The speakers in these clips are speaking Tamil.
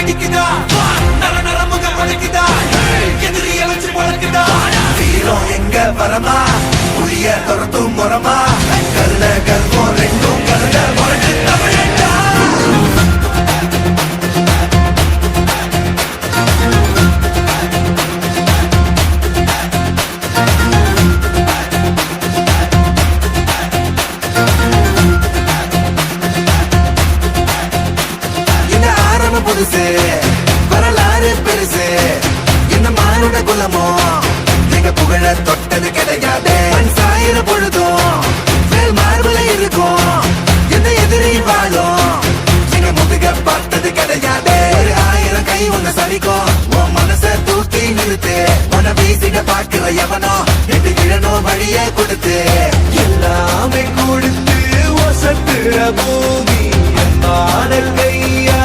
அடிக்குதா நர நரமுக வளைக்குதா எதிரிய வச்சு வளர்க்குதா வீரம் எங்க வரமா புளிய துரத்தும் முறமா கருண கர்வம் ரெண்டும் கருண முரட்டு தமிழண்டா புதுசு வரலாறு பெருசு என்ன மானுட குலமோ நீங்க புகழ தொட்டது கிடையாது சாயிர பொழுதும் மேல் மார்புல இருக்கும் எந்த எதிரி வாழும் நீங்க முதுக பார்த்தது கிடையாது ஒரு 1000 கை உங்க சரிக்கும் உன் மனச தூக்கி நிறுத்து உன வீசிட பாக்குற எவனோ எட்டு கிழனோ வழிய கொடுத்து எல்லாமே கொடுத்து வசத்துற பூமி என் கையா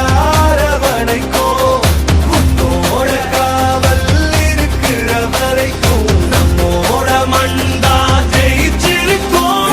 நம்மோட மண்டா ஜெயிச்சிருக்கோம்.